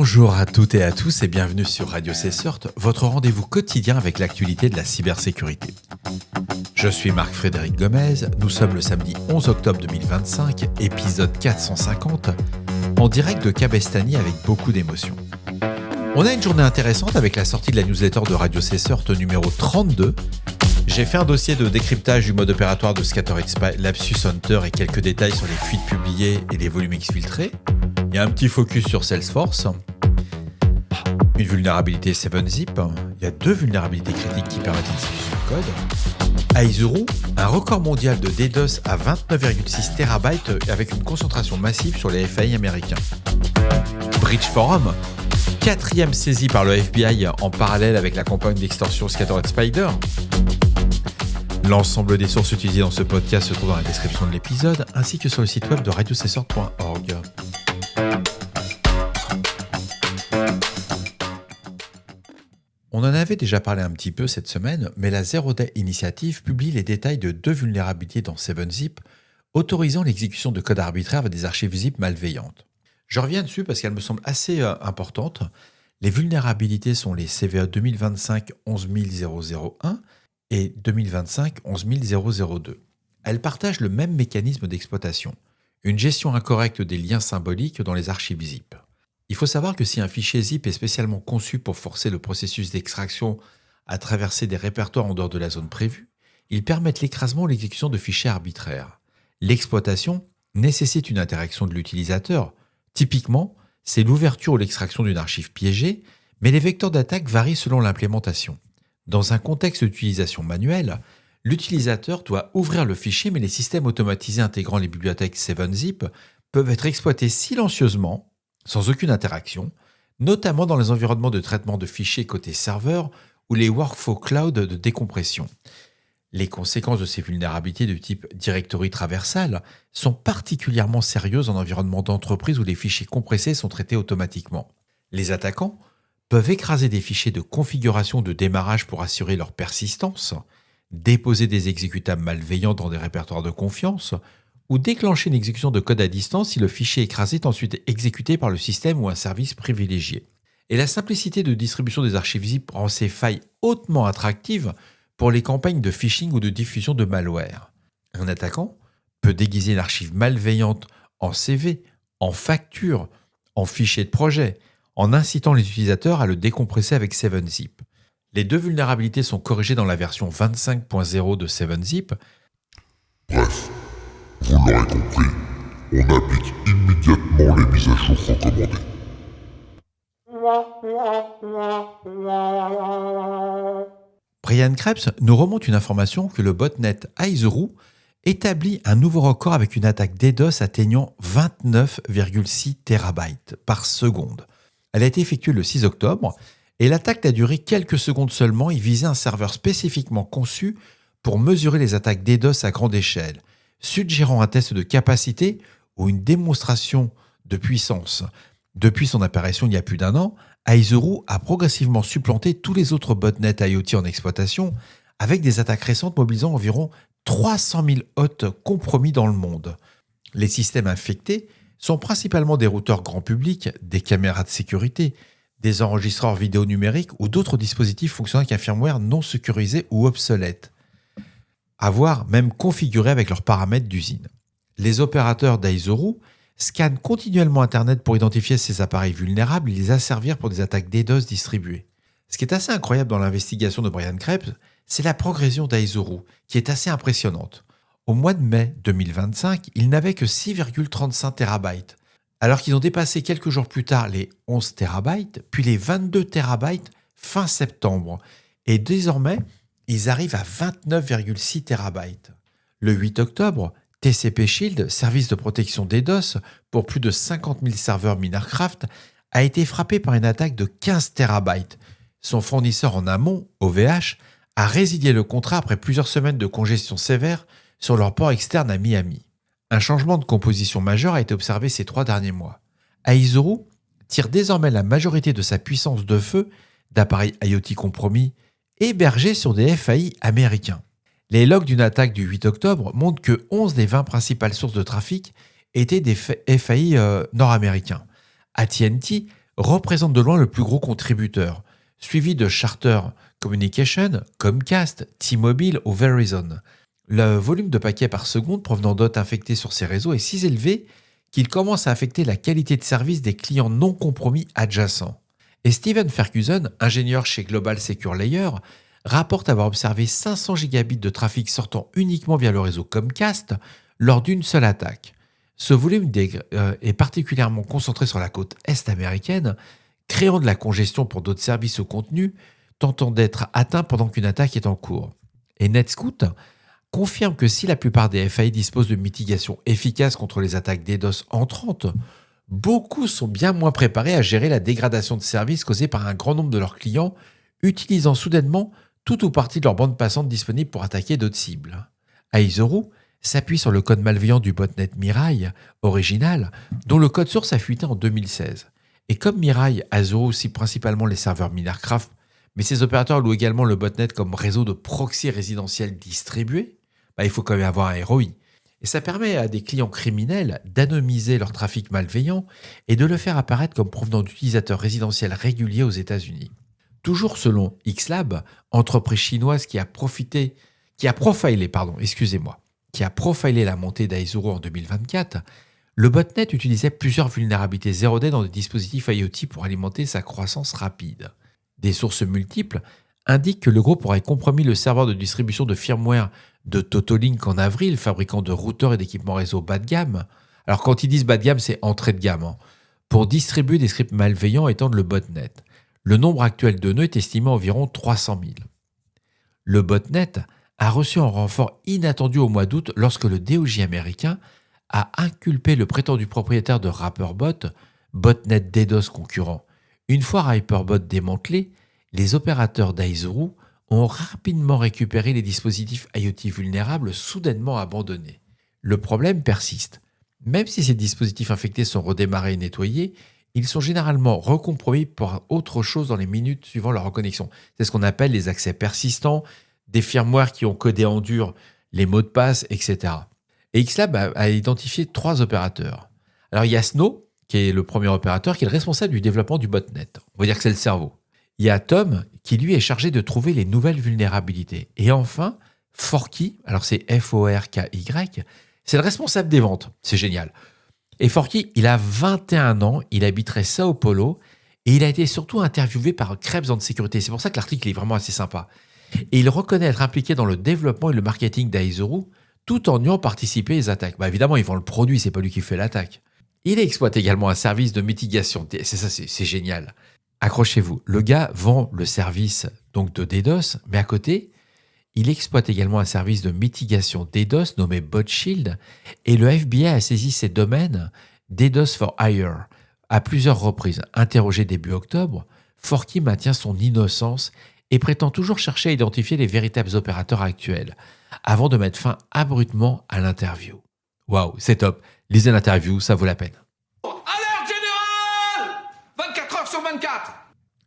Bonjour à toutes et à tous et bienvenue sur Radio CSort, votre rendez-vous quotidien avec l'actualité de la cybersécurité. Je suis Marc-Frédéric Gomez, nous sommes le samedi 11 octobre 2025, épisode 450, en direct de Cabestany avec beaucoup d'émotions. On a une journée intéressante avec la sortie de la newsletter de Radio CSort numéro 32. J'ai fait un dossier de décryptage du mode opératoire de Scatter-XSpy, Lapsus Hunter et quelques détails sur les fuites publiées et les volumes exfiltrés. Il y a un petit focus sur Salesforce. Une vulnérabilité 7-zip. Il y a 2 vulnérabilités critiques qui permettent l'exécution de code. Aizuru, un record mondial de DDoS à 29,6 TB avec une concentration massive sur les FAI américains. Breach Forum, 4e saisie par le FBI en parallèle avec la campagne d'extorsion Scattered Spider. L'ensemble des sources utilisées dans ce podcast se trouve dans la description de l'épisode, ainsi que sur le site web de radiocessor.org. On en avait déjà parlé un petit peu cette semaine, mais la Zero Day Initiative publie les détails de 2 vulnérabilités dans 7-zip, autorisant l'exécution de code arbitraire avec des archives zip malveillantes. Je reviens dessus parce qu'elles me semblent assez importantes. Les vulnérabilités sont les CVE 2025 11001 et 2025 11002. Elles partagent le même mécanisme d'exploitation, une gestion incorrecte des liens symboliques dans les archives zip. Il faut savoir que si un fichier zip est spécialement conçu pour forcer le processus d'extraction à traverser des répertoires en dehors de la zone prévue, ils permettent l'écrasement ou l'exécution de fichiers arbitraires. L'exploitation nécessite une interaction de l'utilisateur. Typiquement, c'est l'ouverture ou l'extraction d'une archive piégée, mais les vecteurs d'attaque varient selon l'implémentation. Dans un contexte d'utilisation manuelle, l'utilisateur doit ouvrir le fichier, mais les systèmes automatisés intégrant les bibliothèques 7-zip peuvent être exploités silencieusement, sans aucune interaction, notamment dans les environnements de traitement de fichiers côté serveur ou les workflow cloud de décompression. Les conséquences de ces vulnérabilités de type directory traversal sont particulièrement sérieuses en environnement d'entreprise où les fichiers compressés sont traités automatiquement. Les attaquants peuvent écraser des fichiers de configuration de démarrage pour assurer leur persistance, déposer des exécutables malveillants dans des répertoires de confiance, ou déclencher une exécution de code à distance si le fichier écrasé est ensuite exécuté par le système ou un service privilégié. Et la simplicité de distribution des archives zip rend ces failles hautement attractives pour les campagnes de phishing ou de diffusion de malware. Un attaquant peut déguiser une archive malveillante en CV, en facture, en fichier de projet, en incitant les utilisateurs à le décompresser avec 7-zip. Les 2 vulnérabilités sont corrigées dans la version 25.0 de 7-zip. Bref, vous l'aurez compris, on applique immédiatement les mises à jour recommandées. Brian Krebs nous remonte une information que le botnet Aizuru établit un nouveau record avec une attaque DDoS atteignant 29,6 TB par seconde. Elle a été effectuée le 6 octobre et l'attaque a duré quelques secondes seulement et visait un serveur spécifiquement conçu pour mesurer les attaques DDoS à grande échelle, suggérant un test de capacité ou une démonstration de puissance. Depuis son apparition il y a plus d'1 an, Aizuru a progressivement supplanté tous les autres botnets IoT en exploitation avec des attaques récentes mobilisant environ 300 000 hôtes compromis dans le monde. Les systèmes infectés sont principalement des routeurs grand public, des caméras de sécurité, des enregistreurs vidéo numériques ou d'autres dispositifs fonctionnant avec un firmware non sécurisé ou obsolète, à voir même configurés avec leurs paramètres d'usine. Les opérateurs d'Aizuru scannent continuellement Internet pour identifier ces appareils vulnérables et les asservir pour des attaques DDoS distribuées. Ce qui est assez incroyable dans l'investigation de Brian Krebs, c'est la progression d'Aizuru, qui est assez impressionnante. Au mois de mai 2025, ils n'avaient que 6,35 TB, alors qu'ils ont dépassé quelques jours plus tard les 11 TB, puis les 22 TB fin septembre. Et désormais, ils arrivent à 29,6 TB. Le 8 octobre, TCP Shield, service de protection DDoS pour plus de 50 000 serveurs Minecraft, a été frappé par une attaque de 15 TB. Son fournisseur en amont, OVH, a résilié le contrat après plusieurs semaines de congestion sévère sur leur port externe à Miami. Un changement de composition majeur a été observé ces 3 derniers mois. Aizuru tire désormais la majorité de sa puissance de feu d'appareils IoT compromis hébergés sur des FAI américains. Les logs d'une attaque du 8 octobre montrent que 11 des 20 principales sources de trafic étaient des FAI nord-américains. AT&T représente de loin le plus gros contributeur, suivi de Charter Communications, Comcast, T-Mobile ou Verizon. Le volume de paquets par seconde provenant d'hôtes infectés sur ces réseaux est si élevé qu'il commence à affecter la qualité de service des clients non compromis adjacents. Et Steven Ferguson, ingénieur chez Global Secure Layer, rapporte avoir observé 500 gigabits de trafic sortant uniquement via le réseau Comcast lors d'une seule attaque. Ce volume est particulièrement concentré sur la côte est américaine, créant de la congestion pour d'autres services ou contenus tentant d'être atteints pendant qu'une attaque est en cours. Et Netscout confirme que si la plupart des FAI disposent de mitigations efficaces contre les attaques DDoS entrantes, beaucoup sont bien moins préparés à gérer la dégradation de services causée par un grand nombre de leurs clients utilisant soudainement tout ou partie de leur bande passante disponible pour attaquer d'autres cibles. Aizeru s'appuie sur le code malveillant du botnet Mirai original, dont le code source a fuité en 2016. Et comme Mirai, Aizeru cible principalement les serveurs Minecraft, mais ces opérateurs louent également le botnet comme réseau de proxy résidentiel distribué, il faut quand même avoir un ROI. Et ça permet à des clients criminels d'anonymiser leur trafic malveillant et de le faire apparaître comme provenant d'utilisateurs résidentiels réguliers aux États-Unis. Toujours selon Xlab, entreprise chinoise qui a profilé la montée d'Aizeru en 2024, le botnet utilisait plusieurs vulnérabilités 0D dans des dispositifs IoT pour alimenter sa croissance rapide. Des sources multiples indiquent que le groupe aurait compromis le serveur de distribution de firmware de Totolink en avril, fabricant de routeurs et d'équipements réseau bas de gamme. Alors quand ils disent bas de gamme, c'est entrée de gamme, pour distribuer des scripts malveillants étendent le botnet. Le nombre actuel de nœuds est estimé à environ 300 000. Le botnet a reçu un renfort inattendu au mois d'août lorsque le DOJ américain a inculpé le prétendu propriétaire de Rapperbot, botnet DDoS concurrent. Une fois Rapperbot démantelé, les opérateurs d'Aizeru ont rapidement récupéré les dispositifs IoT vulnérables soudainement abandonnés. Le problème persiste. Même si ces dispositifs infectés sont redémarrés et nettoyés, ils sont généralement recompromis pour autre chose dans les minutes suivant leur reconnexion. C'est ce qu'on appelle les accès persistants, des firmwares qui ont codé en dur les mots de passe, etc. Et Xlab a identifié 3 opérateurs. Alors il y a Snow, qui est le premier opérateur, qui est le responsable du développement du botnet. On va dire que c'est le cerveau. Il y a Tom, qui lui est chargé de trouver les nouvelles vulnérabilités. Et enfin, Forky, alors c'est Forky, c'est le responsable des ventes. C'est génial. Et Forky, il a 21 ans, il habiterait Sao Paulo, et il a été surtout interviewé par Krebs en sécurité. C'est pour ça que l'article est vraiment assez sympa. Et il reconnaît être impliqué dans le développement et le marketing d'Aizeru, tout en ayant participé aux attaques. Évidemment, il vend le produit, c'est pas lui qui fait l'attaque. Il exploite également un service de mitigation. C'est génial. Accrochez-vous, le gars vend le service donc de DDoS, mais à côté, il exploite également un service de mitigation DDoS nommé BotShield, et le FBI a saisi ces domaines DDoS for Hire à plusieurs reprises. Interrogé début octobre, Forky maintient son innocence et prétend toujours chercher à identifier les véritables opérateurs actuels, avant de mettre fin abruptement à l'interview. Waouh, c'est top. Lisez l'interview, ça vaut la peine. Alerte générale 24 heures sur 24.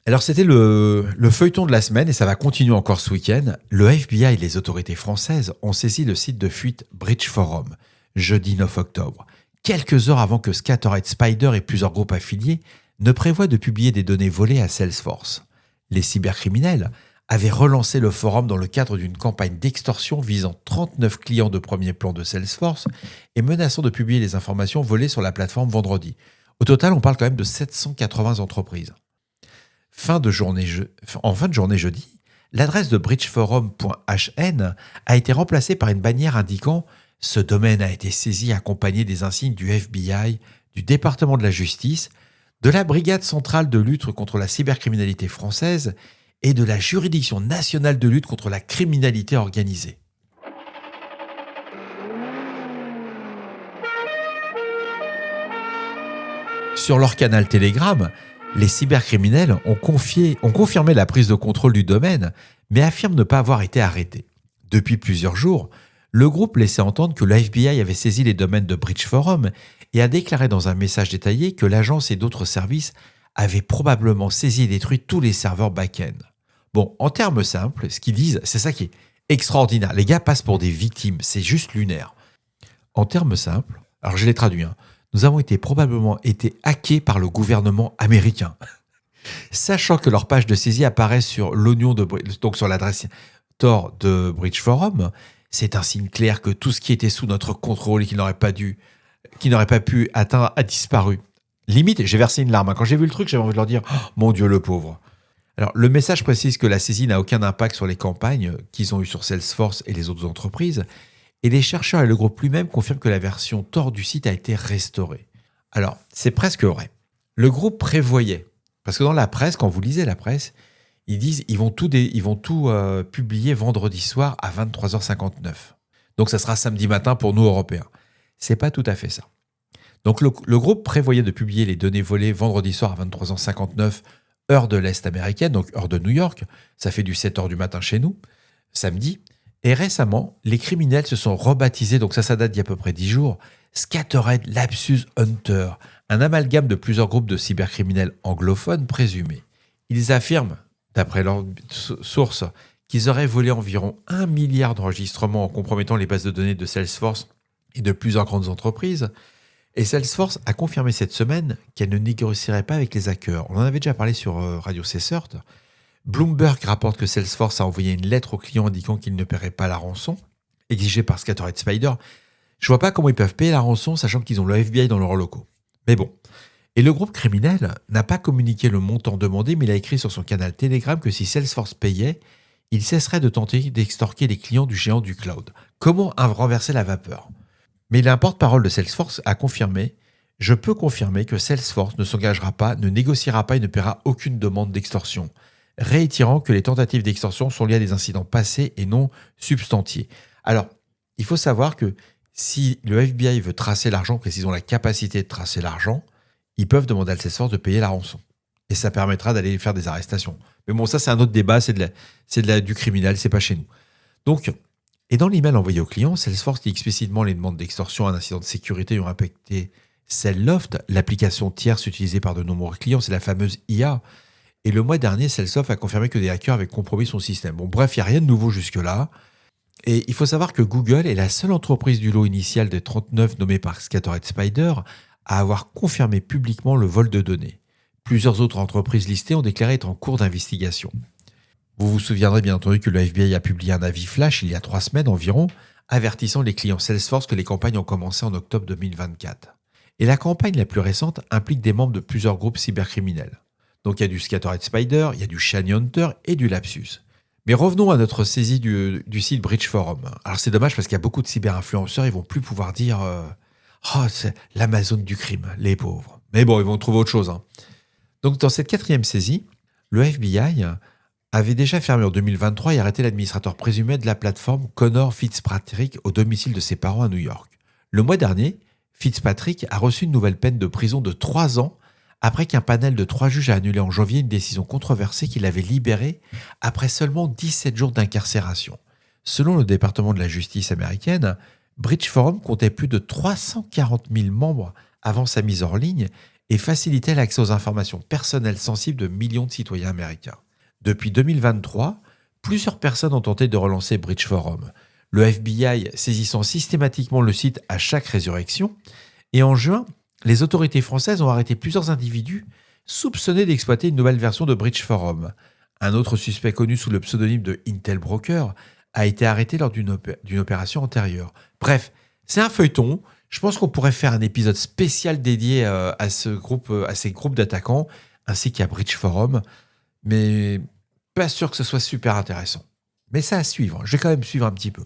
Alors c'était le feuilleton de la semaine et ça va continuer encore ce week-end. Le FBI et les autorités françaises ont saisi le site de fuite Breach Forum, jeudi 9 octobre, quelques heures avant que Scatterhead Spider et plusieurs groupes affiliés ne prévoient de publier des données volées à Salesforce. Les cybercriminels avaient relancé le forum dans le cadre d'une campagne d'extorsion visant 39 clients de premier plan de Salesforce et menaçant de publier les informations volées sur la plateforme vendredi. Au total, on parle quand même de 780 entreprises. En fin de journée jeudi, l'adresse de breachforum.hn a été remplacée par une bannière indiquant « Ce domaine a été saisi accompagné des insignes du FBI, du département de la justice, de la Brigade centrale de lutte contre la cybercriminalité française et de la Juridiction nationale de lutte contre la criminalité organisée. » Sur leur canal Telegram, les cybercriminels ont confirmé la prise de contrôle du domaine, mais affirment ne pas avoir été arrêtés. Depuis plusieurs jours, le groupe laissait entendre que le FBI avait saisi les domaines de Breach Forum et a déclaré dans un message détaillé que l'agence et d'autres services avaient probablement saisi et détruit tous les serveurs back-end. Bon, en termes simples, ce qu'ils disent, c'est ça qui est extraordinaire. Les gars passent pour des victimes, c'est juste lunaire. En termes simples, alors je les traduis, nous avons probablement été hackés par le gouvernement américain. Sachant que leur page de saisie apparaît sur donc sur l'adresse Tor de Breach Forum, c'est un signe clair que tout ce qui était sous notre contrôle et qui n'aurait pas pu atteindre a disparu. Limite, j'ai versé une larme. Quand j'ai vu le truc, j'avais envie de leur dire « Oh, mon Dieu, le pauvre !» Alors, le message précise que la saisie n'a aucun impact sur les campagnes qu'ils ont eues sur Salesforce et les autres entreprises, et les chercheurs et le groupe lui-même confirment que la version Tor du site a été restaurée. Alors, c'est presque vrai. Le groupe prévoyait, parce que dans la presse, quand vous lisez la presse, ils disent ils vont tout publier vendredi soir à 23h59. Donc, ça sera samedi matin pour nous, Européens. C'est pas tout à fait ça. Donc, le groupe prévoyait de publier les données volées vendredi soir à 23h59, heure de l'Est américaine, donc heure de New York. Ça fait du 7h du matin chez nous, samedi. Et récemment, les criminels se sont rebaptisés, donc ça date d'il y a à peu près 10 jours, Scattered Lapsus Hunter, un amalgame de plusieurs groupes de cybercriminels anglophones présumés. Ils affirment, d'après leurs sources, qu'ils auraient volé environ 1 milliard d'enregistrements en compromettant les bases de données de Salesforce et de plusieurs grandes entreprises. Et Salesforce a confirmé cette semaine qu'elle ne négocierait pas avec les hackers. On en avait déjà parlé sur Radio Cessert. Bloomberg rapporte que Salesforce a envoyé une lettre aux clients indiquant qu'ils ne paieraient pas la rançon, exigée par Scattered Spider. Je vois pas comment ils peuvent payer la rançon, sachant qu'ils ont le FBI dans leurs locaux. Mais bon. Et le groupe criminel n'a pas communiqué le montant demandé, mais il a écrit sur son canal Telegram que si Salesforce payait, il cesserait de tenter d'extorquer les clients du géant du cloud. Comment renverser la vapeur ? Mais un porte-parole de Salesforce a confirmé « Je peux confirmer que Salesforce ne s'engagera pas, ne négociera pas et ne paiera aucune demande d'extorsion », réitérant que les tentatives d'extorsion sont liées à des incidents passés et non substantiés. Alors, il faut savoir que si le FBI veut tracer l'argent, parce qu'ils ont la capacité de tracer l'argent, ils peuvent demander à Salesforce de payer la rançon. Et ça permettra d'aller faire des arrestations. Mais bon, ça c'est un autre débat, c'est du criminel, c'est pas chez nous. Donc, et dans l'email envoyé aux clients, Salesforce dit explicitement les demandes d'extorsion à un incident de sécurité ayant impacté Celloft, l'application tierce utilisée par de nombreux clients, c'est la fameuse IA. Et le mois dernier, Salesforce a confirmé que des hackers avaient compromis son système. Bon, bref, il n'y a rien de nouveau jusque-là. Et il faut savoir que Google est la seule entreprise du lot initial des 39 nommés par Scattered Spider à avoir confirmé publiquement le vol de données. Plusieurs autres entreprises listées ont déclaré être en cours d'investigation. Vous vous souviendrez bien entendu que le FBI a publié un avis flash il y a 3 semaines environ, avertissant les clients Salesforce que les campagnes ont commencé en octobre 2024. Et la campagne la plus récente implique des membres de plusieurs groupes cybercriminels. Donc il y a du Scattered Spider, il y a du Shiny Hunter et du Lapsus. Mais revenons à notre saisie du site Breach Forum. Alors c'est dommage parce qu'il y a beaucoup de cyber-influenceurs, ils vont plus pouvoir dire c'est l'Amazon du crime, les pauvres. Mais bon, ils vont trouver autre chose. Donc dans cette 4e saisie, le FBI avait déjà fermé en 2023 et arrêté l'administrateur présumé de la plateforme Connor Fitzpatrick au domicile de ses parents à New York. Le mois dernier, Fitzpatrick a reçu une nouvelle peine de prison de 3 ans après qu'un panel de 3 juges a annulé en janvier une décision controversée qui l'avait libéré après seulement 17 jours d'incarcération. Selon le département de la justice américaine, Breach Forum comptait plus de 340 000 membres avant sa mise en ligne et facilitait l'accès aux informations personnelles sensibles de millions de citoyens américains. Depuis 2023, plusieurs personnes ont tenté de relancer Breach Forum, le FBI saisissant systématiquement le site à chaque résurrection, et en juin, les autorités françaises ont arrêté plusieurs individus soupçonnés d'exploiter une nouvelle version de Breach Forum. Un autre suspect connu sous le pseudonyme de Intel Broker a été arrêté lors d'une opération antérieure. Bref, c'est un feuilleton. Je pense qu'on pourrait faire un épisode spécial dédié à ces groupes d'attaquants, ainsi qu'à Breach Forum, mais pas sûr que ce soit super intéressant. Mais ça à suivre, je vais quand même suivre un petit peu.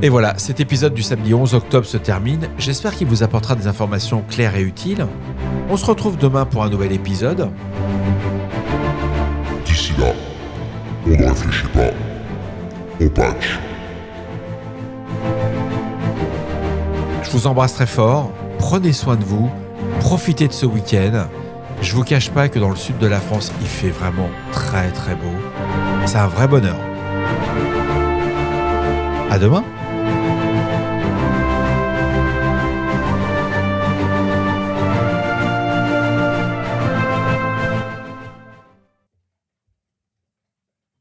Et voilà, cet épisode du samedi 11 octobre se termine. J'espère qu'il vous apportera des informations claires et utiles. On se retrouve demain pour un nouvel épisode. D'ici là, on ne réfléchit pas, on patch. Je vous embrasse très fort, prenez soin de vous, profitez de ce week-end. Je vous cache pas que dans le sud de la France, il fait vraiment très très beau. C'est un vrai bonheur. À demain.